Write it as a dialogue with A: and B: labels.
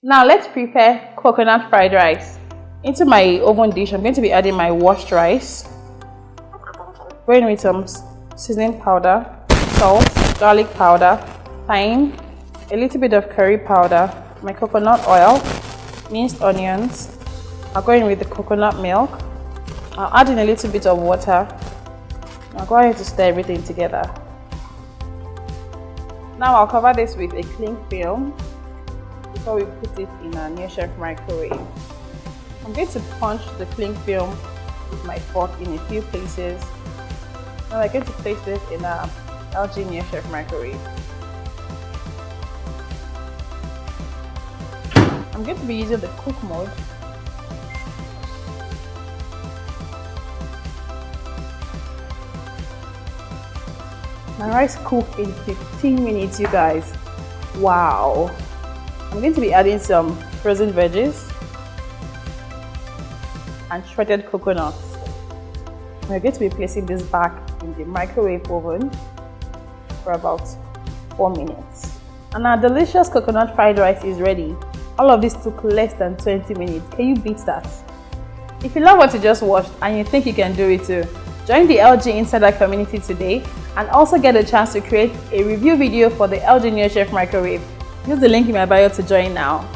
A: Now let's prepare coconut fried rice. Into my oven dish, I'm going to be adding my washed rice. Going with some seasoning powder, salt, garlic powder, thyme, a little bit of curry powder, my coconut oil, minced onions. I'll go in with the coconut milk. I'll add in a little bit of water. I'll go ahead to stir everything together. Now I'll cover this with a cling film before we put it in our NeoChef Microwave. I'm going to punch the cling film with my fork in a few places. Now I'm going to place this in our LG NeoChef Microwave. I'm going to be using the cook mode. My rice cooked in 15 minutes, you guys. Wow. I'm going to be adding some frozen veggies and shredded coconuts. We're going to be placing this back in the microwave oven for about 4 minutes. And our delicious coconut fried rice is ready. All of this took less than 20 minutes. Can you beat that? If you love what you just watched and you think you can do it too, join the LG Insider community today and also get a chance to create a review video for the LG NeoChef Microwave. Use the link in my bio to join now.